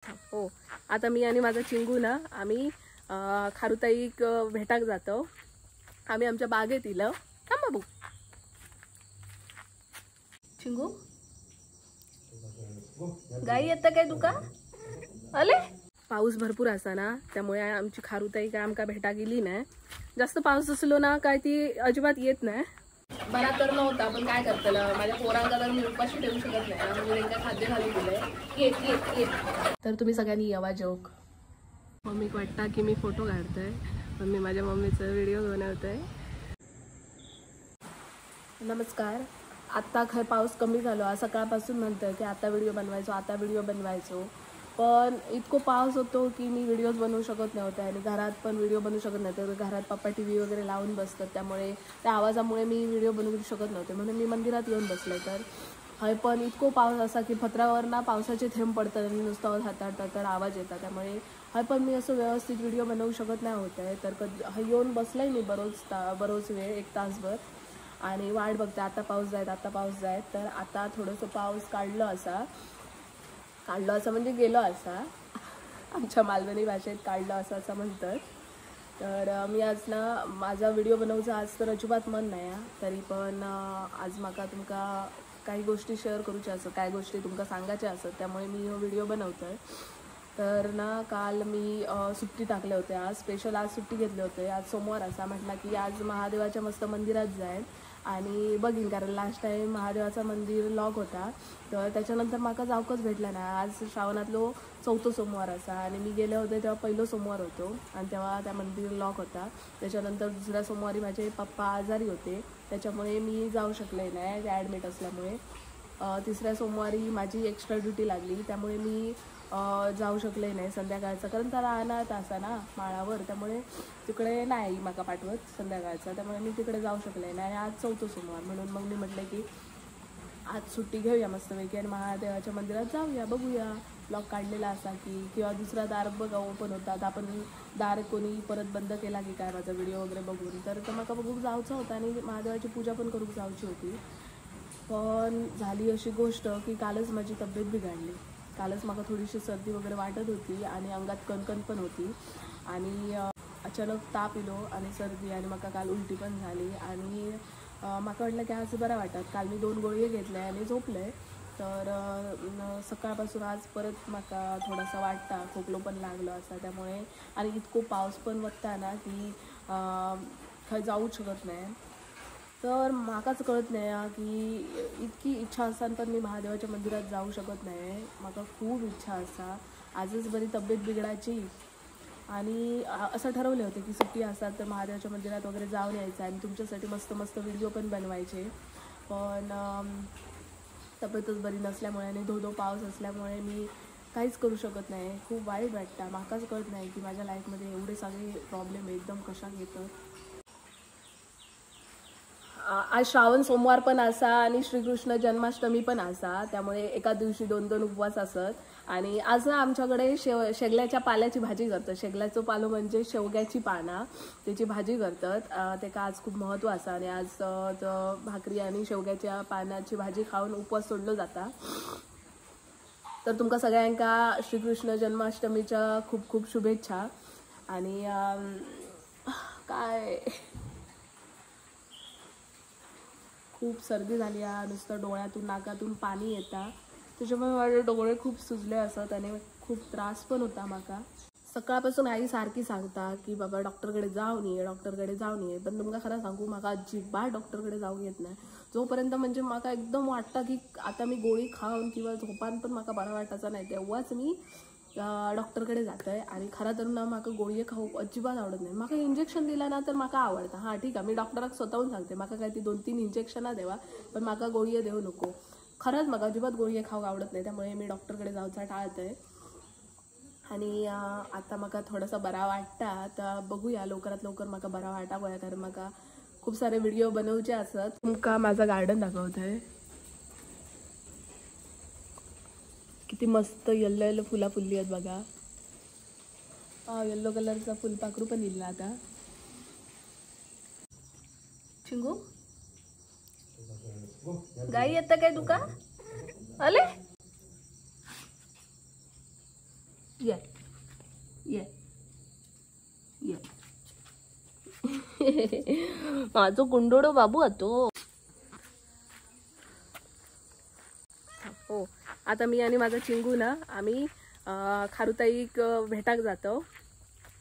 हो, आता मी आणि माझा चिंगू ना आम्ही खारुताई भेटाक जातो. आम्ही आमच्या बागेत इलं. थांब बाबू. चिंगू गाई येतं काय तुका? अले पाऊस भरपूर असा ना, त्यामुळे आमची खारुताई काय आमका भेटा गेली नाही. जास्त पाऊस असलो ना काय ती अजिबात येत नाही. बरा तर नव्हता, पण काय करतलं माझ्या पोरांना तर मी उपाशी ठेवू शकत नाही ना, म्हणजे त्यांना खाद्य घालून दिलंय. ये तर तुम्ही सगळ्यांनी यावा जोक. मम्मीक वाटतं की मी फोटो काढतोय, पण मी माझ्या मम्मीचा व्हिडिओ बनवतोय. नमस्कार. आत्ता खै पाऊस कमी झालो, सकाळपासून म्हणतोय की आता व्हिडिओ बनवायचो. पण इतको पाऊस होतो की मी व्हिडिओज बनवू शकत नव्हते आणि घरात पण व्हिडिओ बनवू शकत नव्हते. घरात पप्पा TV वगैरे लावून बसतात, त्यामुळे त्या आवाजामुळे मी व्हिडिओ बनवू शकत नव्हते. म्हणून मी मंदिरात येऊन बसले. तर हय पण इतको पाऊस असा की पत्रावरना पावसाचे थेंब पडतात आणि नुसतं हातात आवाज येतात. त्यामुळे हय पण मी असं व्यवस्थित व्हिडिओ बनवू शकत नाही होत आहे. तर येऊन बसलाय मी बरोच वेळ, 1 तासभर, आणि वाट बघते आता पाऊस जायत. तर आता थोडंसं पाऊस काढलं असं म्हणजे गेलो असा, आमच्या मालवणी भाषेत काढलं असं म्हणतात. तर मी आज ना माझा व्हिडिओ बनवचा आज तर अजिबात मन नाही. तरी पण आज माका तुमका काही गोष्टी शेअर करूच्या असं, काही गोष्टी तुमका सांगायच्या असत, त्यामुळे मी व्हिडिओ बनवतोय. तर ना काल मी सुट्टी टाकले होते. आज स्पेशल आज सुट्टी घेतले होते. आज सोमवार असा म्हटलं की आज महादेवाच्या मस्त मंदिरात जाईल आणि बघीन, कारण लास्ट टाईम महादेवाचा मंदिर लॉक होता. तर त्याच्यानंतर माका जावकच भेटला नाही. आज श्रावणातलो 4थं सोमवार असा आणि मी गेले होते तेव्हा पहिलो सोमवार होतो आणि तेव्हा त्या मंदिर लॉक होता. त्याच्यानंतर दुसऱ्या सोमवारी माझे पप्पा आजारी होते, त्याच्यामुळे मी जाऊ शकले नाही ॲडमिट असल्यामुळे. तिसऱ्या सोमवारी माझी एक्स्ट्रा ड्युटी लागली, त्यामुळे मी जाऊ शकले नाही संध्याकाळचं, कारण त्याला अनाथ असा ना माळावर, त्यामुळे तिकडे नाही माका पाठवत संध्याकाळचं, त्यामुळे मी तिकडे जाऊ शकले नाही. आणि आज 4थं सोमवार म्हणून मग मी म्हटलं की आज सुट्टी घेऊया मस्तपैकी आणि महादेवाच्या मंदिरात जाऊया, बघूया ब्लॉग काढलेला असा की, किंवा दुसरा दार बघा ओपन होतात, आपण दार कोणी परत बंद केला की काय माझा व्हिडिओ वगैरे बघून. तर माका बघूक जायचं होतं आणि महादेवाची पूजा पण करूक जायची होती. पण झाली अशी गोष्ट की कालच माझी तब्येत बिघडली. कालच मला थोडीशी सर्दी वगैरे वाटत होती आणि अंगात कणकण पण होती आणि अचानक ताप इलो आणि सर्दी, आणि मला काल उलटी पण झाली. आणि मला वाटलं की आज बरं वाटत. काल मी 2 गोळी घेतले आणि झोपले. तर सकाळपासून आज परत मला थोडासा वाटता, खोकलो पण लागलं असा. त्यामुळे आणि इतको पाऊस पण वत्ता ना की खंय जाऊच शकत नाही. तर माकाच कळत नाही की इतकी इच्छा असताना पण मी महादेवाच्या मंदिरात जाऊ शकत नाही. माका खूप इच्छा असा. आजच बरी तब्येत बिघडायची आणि असं ठरवले होते की सुट्टी असतात तर महादेवाच्या मंदिरात वगैरे जाऊन यायचं आणि तुमच्यासाठी मस्त मस्त व्हिडिओ पण बनवायचे. पण तब्येतच बरी नसल्यामुळे आणि धो पाऊस असल्यामुळे मी काहीच करू शकत नाही. खूप वाईट वाटतं. माकाच कळत नाही की माझ्या लाईफमध्ये एवढे सगळे प्रॉब्लेम एकदम कशा येतं. आज श्रावण सोमवार पण असा आणि श्रीकृष्ण जन्माष्टमी पण असा, त्यामुळे एका दिवशी 2 उपवास असत. आणि आज ना आमच्याकडे शेगल्याच्या पाल्याची भाजी करतात. शेगल्याचं पालो म्हणजे शेवग्याची पाना, त्याची भाजी करतात. ते का आज खूप महत्त्व असा आणि आज भाकरी आणि शेवग्याच्या पानाची भाजी खाऊन उपवास सोडलो जाता. तर तुमका सगळ्यांका श्रीकृष्ण जन्माष्टमीच्या खूप खूप शुभेच्छा. आणि काय खूप सर्दी झाली आहे, नुसतं डोळ्यातून नाकातून पाणी येतं, त्याच्यामुळे माझे डोळे खूप सुजले असत आणि खूप त्रास पण होता माका. सकाळपासून आई सारखी सांगता की बाबा डॉक्टरकडे जाऊन ये, पण तुमका खरं सांगू माका अजिबात डॉक्टरकडे जाऊन येत नाही. जोपर्यंत म्हणजे माका एकदम वाटतं की आता मी गोळी खाऊन किंवा झोपान पण माका बरा वाटायचा नाही, तेव्हाच मी डॉक्टरकडे जातोय. आणि खरं तर ना माका गोळी खाऊ अजिबात आवडत नाही. माका इंजेक्शन दिला ना तर माका आवडतं. हां ठीक आहे, मी डॉक्टराक स्वतःहून सांगते माका काय ती 2-3 इंजेक्शना देवा, पण माका गोळी देऊ नको. खरंच माका अजिबात गोळी खाऊ आवडत नाही, त्यामुळे मी डॉक्टरकडे जाऊचा टाळतोय. आणि आता माका थोडासा बरा वाटता, तर बघूया लवकरात लवकर माका बरा वाटावं, कारण माका खूप सारे व्हिडिओ बनवचे असत. तुमका माझा गार्डन दाखवतोय. किती मस्त येल्लो येल्लो फुला फुलली आहेत बघा. येल्लो कलरचा फुलपाखरू पण इल्ला आता. चिंगू गाई येतं काय तुका? अले ये ये ये माझो गुंडोडो बाबू होतो. हो, आता मी आणि माझा चिंगू ना आम्ही खारुताई भेटाक जातो.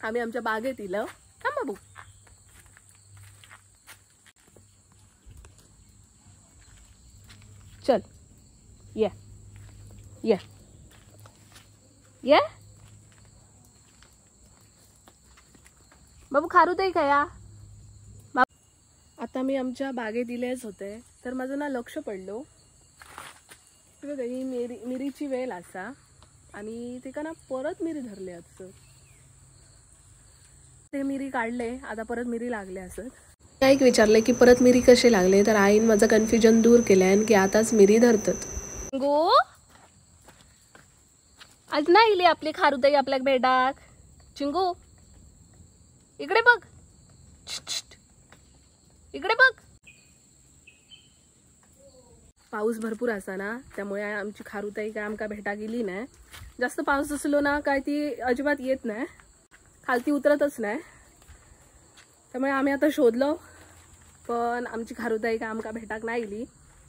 आम्ही आमच्या बागेत इलं. थांब बाबू. चल ये ये ये बाबू खारुताई खया. आता मी आमच्या बागेत इलेच होते तर माझं ना लक्ष पडलो बघा ही मिरीची वेल असा आणि ते का ना परत मिरी धरले असत. ते मिरी काढले आता परत मिरी लागले असत. एक विचारले की परत मिरी कसे लागले तर आईन माझं कन्फ्युजन दूर केलंय की आताच मिरी धरतात. गो आज नाही इली आपली खारुताई आपल्या भेटाक. चिंगू इकडे बघ. इकडे बघ. पाऊस भरपूर असा ना त्यामुळे आमची खारुताई काय आमका भेटा गेली नाही. जास्त पाऊस असलो ना काय ती अजिबात येत नाही, खालती उतरतच नाही. त्यामुळे आम्ही आता शोधलो पण आमची खारुताई काय आमका भेटाक नाही गेली.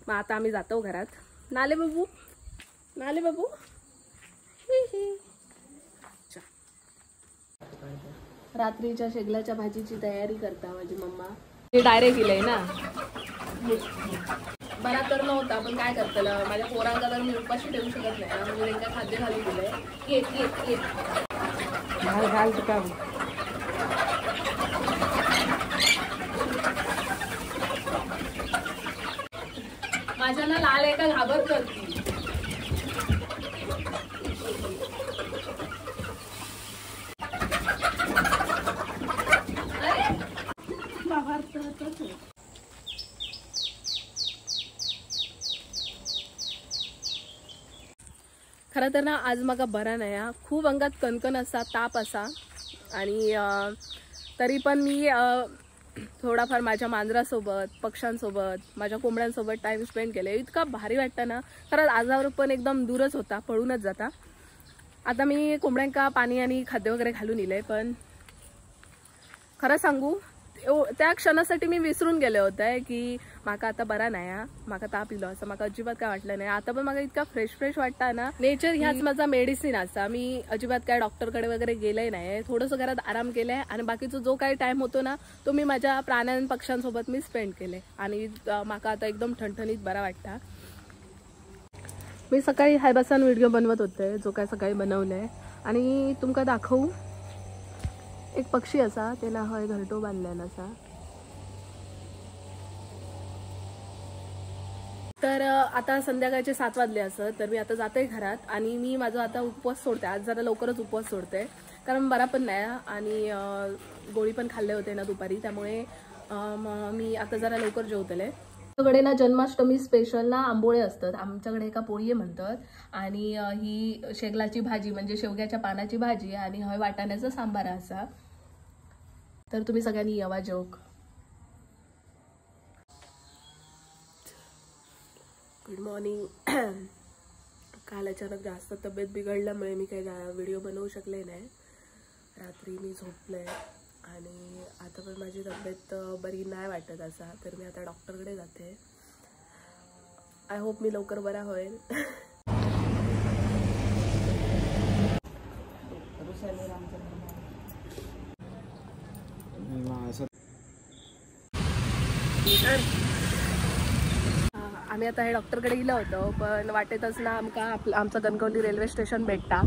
मग आता आम्ही जातो घरात. नाले बाबू नाले बाबू. रात्रीच्या शेगलाच्या भाजीची तयारी करता माझी मम्मा. हे डायरेक्ट इलंय ना बरा तर नव्हता पण काय करतलं माझ्या पोरांना तर मी उपाशी ठेवू शकत नाही ना. म्हणजे त्यांना खाद्य घालून दिलंय. येत घाल का माझ्या ना लाल एका घाबरत करती. खरं तर ना आज माका बरा नाही. खूप अंगात कणकण असा, ताप असा आणि तरी पण मी थोडाफार माझ्या मांजरासोबत, पक्ष्यांसोबत, माझ्या कोंबड्यांसोबत टाइम स्पेंड केले. इतका भारी वाटतं ना. खरंच आजावर पण एकदम दूरच होता, पळूनच जाता. आता मी कोंबड्यांका पाणी आणि खाद्य वगैरे घालून इले पण खरं सांगू त्या क्षणासाठी मी विसरून गेले होते की माका आता बरा नाही, माका ताप इलो असं माका अजिबात काय वाटलं नाही. आता पण माका इतका फ्रेश फ्रेश वाटतं ना. नेचर ह्याच माझा मेडिसिन असा. मी अजिबात काय डॉक्टरकडे वगैरे गेले नाही. थोडंसं घरात आराम केलाय आणि बाकीचा जो काही टाइम होतो ना तो मी माझ्या प्राण्यांन पक्ष्यांसोबत मी स्पेंड केले आणि माका आता एकदम ठणठणीत बरा वाटतं. मी सकाळी हायबासान व्हिडिओ बनवत होते जो काय सकाळी बनवलाय आणि तुमका दाखवू. एक पक्षी असा त्याला हय घरटो बांधलेला असा. तर आता संध्याकाळचे 7 वाजले असं तर मी आता जाते घरात आणि मी माझा आता उपवास सोडते. आज जरा लवकरच उपवास सोडते कारण बरा पण नाही आणि गोळी पण खाल्ले होते ना दुपारी. त्यामुळे मी आता जरा लवकर जेवतले. आमच्याकडे ना जन्माष्टमी स्पेशल ना आंबोळे असतात. आमच्याकडे एका पोळी म्हणतात आणि ही शेगलाची भाजी म्हणजे शेवग्याच्या पानाची भाजी आणि हय वाटाण्याचा सांबार असा. तर तुम्ही सगळ्यांनी यावा जेवक. Good morning. काल अचानक जास्त तब्येत बिघडल्यामुळे मी काही व्हिडिओ बनवू शकले नाही. रात्री मी झोपले आणि आता पण माझी तब्येत बरी नाही वाटत असा. तर मी आता डॉक्टरकडे जाते. आय होप मी लवकर बरा होईल. आम्ही आता हे डॉक्टरकडे गेलो होतो पण वाटेतच ना आमचं कणकवली रेल्वे स्टेशन भेटता.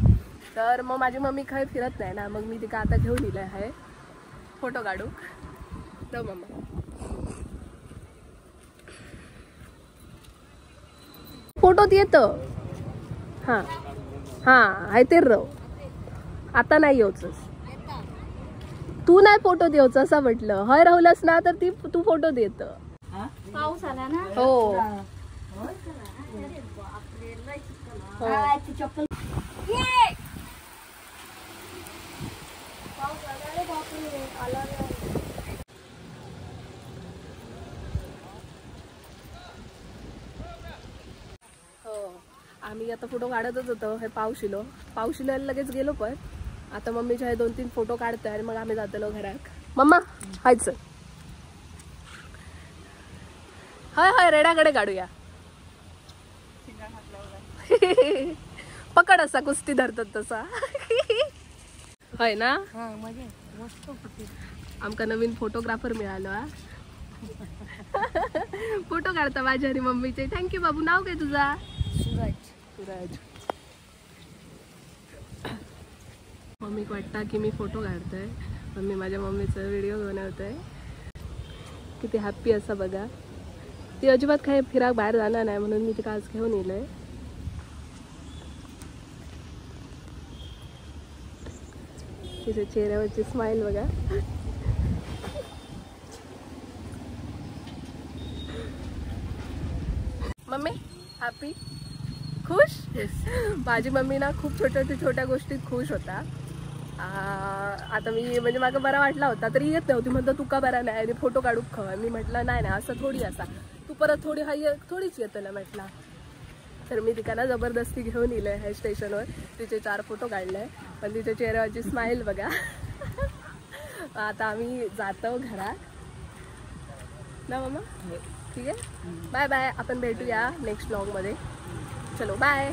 तर मग माझी मम्मी काही फिरत नाही ना मग मी तिका आता घेऊन इले आहे फोटो काढू. तर मम्मा फोटोत येतं. हां हां आहे ते रव आता नाही येऊच. तू नाही फोटो देऊच असं म्हटलं. हय राहुलस ना तर ती तू फोटो देत. पाऊस आला ना. हो मी आता फोटो काढतच होतो. हे पाऊस इलो लगेच गेलो. पण आता मम्मीचे हे 2-3 फोटो काढतोय आणि मग आम्ही जातलो घरात. मम्मा हायच हाय रेड्याकडे काढूया. पकड असा कुस्ती धरतात तसा. होय ना. आमका नवीन फोटोग्राफर मिळालो. फोटो काढता माझ्या आणि मम्मीचे. थँक्यू बाबू. नाव काय तुझा? सूरज. मम्मीक वाटतं की मी फोटो काढतोय. मम्मी माझ्या मम्मीचा व्हिडिओ बनवतोय. किती हॅप्पी असं बघा. ती अजिबात काही फिराक बाहेर जाणार नाही म्हणून मी तिला आज घेऊन येलोय. तिच्या चेहऱ्यावरची स्माइल बघा. मम्मी हॅपी खुश. माझी मम्मी ना खूप छोट्या गोष्टीत खुश होता. आता मी म्हणजे मला बरा वाटला होता तरी येत नव्हती. म्हणतो तुका बरा नाही आणि फोटो काढूक खवा. मी म्हटलं नाही असं थोडी असा तू परत थोडीच येतलं म्हटलं. तर मी तिला जबरदस्ती घेऊन येले ह्या स्टेशनवर. तिचे 4 फोटो काढले. पण तिच्या चेहऱ्यावरची स्माइल बघा. आता आम्ही जातो घरात ना मम्मा. ठीक आहे बाय बाय. आपण भेटूया नेक्स्ट व्लॉगमध्ये. चलो बाय.